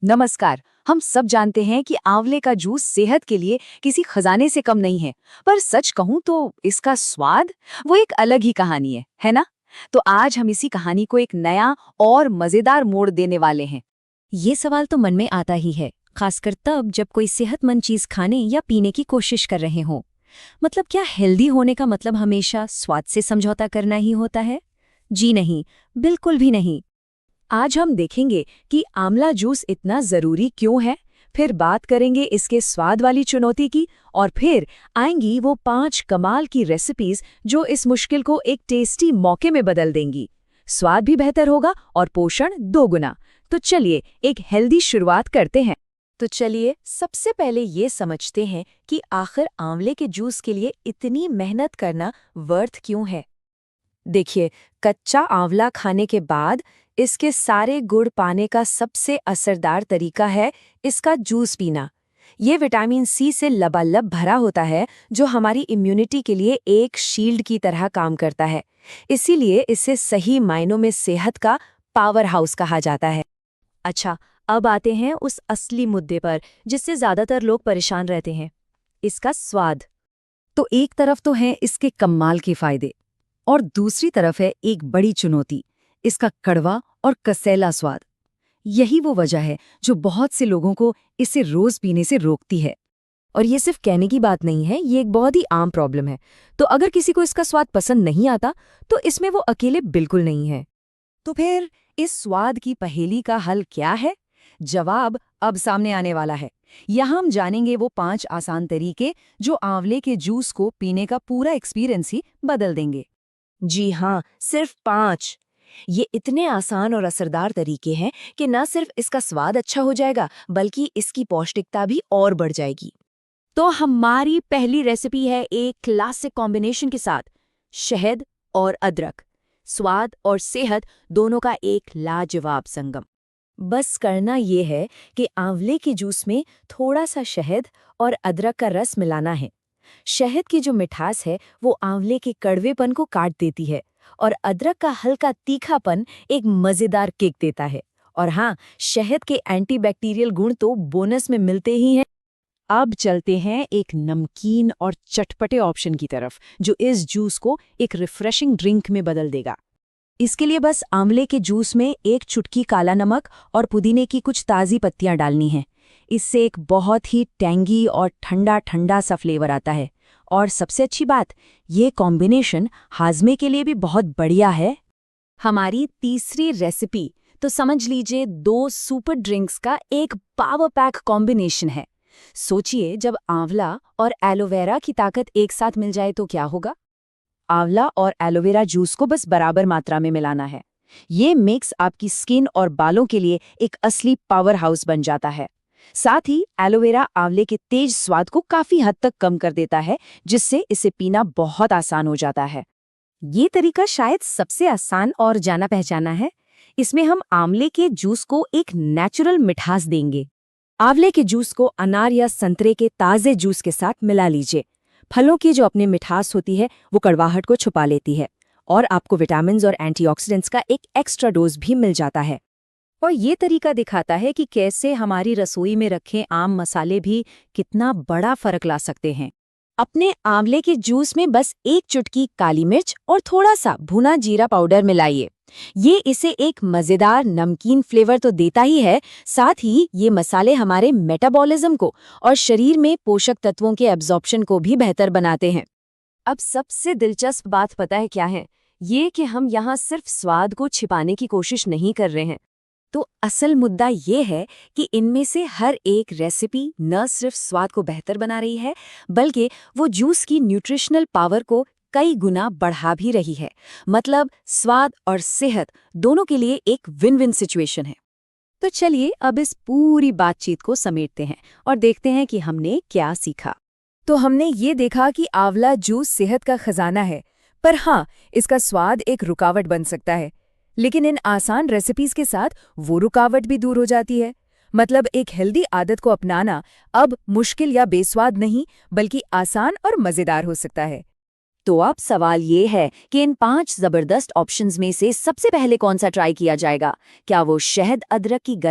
नमस्कार। हम सब जानते हैं कि आंवले का जूस सेहत के लिए किसी खजाने से कम नहीं है, पर सच कहूं तो इसका स्वाद वो एक अलग ही कहानी है ना? तो आज हम इसी कहानी को एक नया और मजेदार मोड़ देने वाले हैं। ये सवाल तो मन में आता ही है, खासकर तब जब कोई सेहतमंद चीज खाने या पीने की कोशिश कर रहे हों। मतलब क्या हेल्दी होने का मतलब हमेशा स्वाद से समझौता करना ही होता है? जी नहीं, बिल्कुल भी नहीं। आज हम देखेंगे कि आंवला जूस इतना जरूरी क्यों है, फिर बात करेंगे इसके स्वाद वाली चुनौती की, और फिर आएंगी वो 5 कमाल की रेसिपीज जो इस मुश्किल को एक टेस्टी मौके में बदल देंगी। स्वाद भी बेहतर होगा और पोषण दोगुना। तो चलिए एक हेल्दी शुरुआत करते हैं। तो चलिए सबसे पहले ये समझते हैं कि आखिर आंवले के जूस के लिए इतनी मेहनत करना वर्थ क्यों है। देखिए, कच्चा आंवला खाने के बाद इसके सारे गुण पाने का सबसे असरदार तरीका है इसका जूस पीना। ये विटामिन सी से लबालब भरा होता है, जो हमारी इम्यूनिटी के लिए एक शील्ड की तरह काम करता है। इसीलिए इसे सही मायनों में सेहत का पावर हाउस कहा जाता है। अच्छा, अब आते हैं उस असली मुद्दे पर जिससे ज्यादातर लोग परेशान रहते हैं, इसका स्वाद। तो एक तरफ तो है इसके कमाल के फायदे, और दूसरी तरफ है एक बड़ी चुनौती, इसका कड़वा और कसैला स्वाद। यही वो वजह है जो बहुत से लोगों को इसे रोज पीने से रोकती है। और ये सिर्फ कहने की बात नहीं है, ये एक बहुत ही आम प्रॉब्लम है। तो अगर किसी को इसका स्वाद पसंद नहीं आता, तो इसमें वो अकेले बिल्कुल नहीं है। तो फिर इस स्वाद की पहेली का हल क्या है? जवाब अब सामने आने वाला है। यहाँ हम जानेंगे वो 5 आसान तरीके जो आंवले के जूस को पीने का पूरा एक्सपीरियंस ही बदल देंगे। जी हाँ, सिर्फ 5। ये इतने आसान और असरदार तरीके हैं कि न सिर्फ इसका स्वाद अच्छा हो जाएगा, बल्कि इसकी पौष्टिकता भी और बढ़ जाएगी। तो हमारी पहली रेसिपी है एक क्लासिक कॉम्बिनेशन के साथ, शहद और अदरक। स्वाद और सेहत दोनों का एक लाजवाब संगम। बस करना ये है कि आंवले के जूस में थोड़ा सा शहद और अदरक का रस मिलाना है। शहद की जो मिठास है वो आंवले के कड़वेपन को काट देती है, और अदरक का हल्का तीखापन एक मजेदार किक देता है। और हाँ, शहद के एंटीबैक्टीरियल गुण तो बोनस में मिलते ही हैं। अब चलते हैं एक नमकीन और चटपटे ऑप्शन की तरफ, जो इस जूस को एक रिफ्रेशिंग ड्रिंक में बदल देगा। इसके लिए बस आंवले के जूस में एक चुटकी काला नमक और पुदीने की कुछ ताज़ी पत्तियां डालनी हैं। इससे एक बहुत ही टैंगी और ठंडा ठंडा सा फ्लेवर आता है। और सबसे अच्छी बात, ये कॉम्बिनेशन हाजमे के लिए भी बहुत बढ़िया है। हमारी तीसरी रेसिपी तो समझ लीजिए 2 सुपर ड्रिंक्स का एक पावर पैक कॉम्बिनेशन है। सोचिए, जब आंवला और एलोवेरा की ताकत एक साथ मिल जाए तो क्या होगा। आंवला और एलोवेरा जूस को बस बराबर मात्रा में मिलाना है। ये मिक्स आपकी स्किन और बालों के लिए एक असली पावर हाउस बन जाता है। साथ ही एलोवेरा आंवले के तेज स्वाद को काफी हद तक कम कर देता है, जिससे इसे पीना बहुत आसान हो जाता है। ये तरीका शायद सबसे आसान और जाना पहचाना है। इसमें हम आंवले के जूस को एक नेचुरल मिठास देंगे। आंवले के जूस को अनार या संतरे के ताजे जूस के साथ मिला लीजिए। फलों की जो अपनी मिठास होती है वो कड़वाहट को छुपा लेती है, और आपको विटामिन्स और एंटीऑक्सीडेंट्स का एक एक्स्ट्रा डोज भी मिल जाता है। और ये तरीका दिखाता है कि कैसे हमारी रसोई में रखे आम मसाले भी कितना बड़ा फर्क ला सकते हैं। अपने आंवले के जूस में बस एक चुटकी काली मिर्च और थोड़ा सा भुना जीरा पाउडर मिलाइए। ये इसे एक मजेदार नमकीन फ्लेवर तो देता ही है, साथ ही ये मसाले हमारे मेटाबॉलिज्म को और शरीर में पोषक तत्वों के एब्जॉर्प्शन को भी बेहतर बनाते हैं। अब सबसे दिलचस्प बात पता है क्या है? ये कि हम यहाँ सिर्फ स्वाद को छिपाने की कोशिश नहीं कर रहे हैं। तो असल मुद्दा ये है कि इनमें से हर एक रेसिपी न सिर्फ स्वाद को बेहतर बना रही है, बल्कि वो जूस की न्यूट्रिशनल पावर को कई गुना बढ़ा भी रही है। मतलब स्वाद और सेहत दोनों के लिए एक विन विन सिचुएशन है। तो चलिए अब इस पूरी बातचीत को समेटते हैं और देखते हैं कि हमने क्या सीखा। तो हमने ये देखा कि आंवला जूस सेहत का खजाना है, पर हाँ, इसका स्वाद एक रुकावट बन सकता है। लेकिन इन आसान रेसिपीज के साथ वो रुकावट भी दूर हो जाती है। मतलब एक हेल्दी आदत को अपनाना अब मुश्किल या बेस्वाद नहीं, बल्कि आसान और मजेदार हो सकता है। तो अब सवाल ये है कि इन 5 जबरदस्त ऑप्शंस में से सबसे पहले कौन सा ट्राई किया जाएगा? क्या वो शहद अदरक की गर्म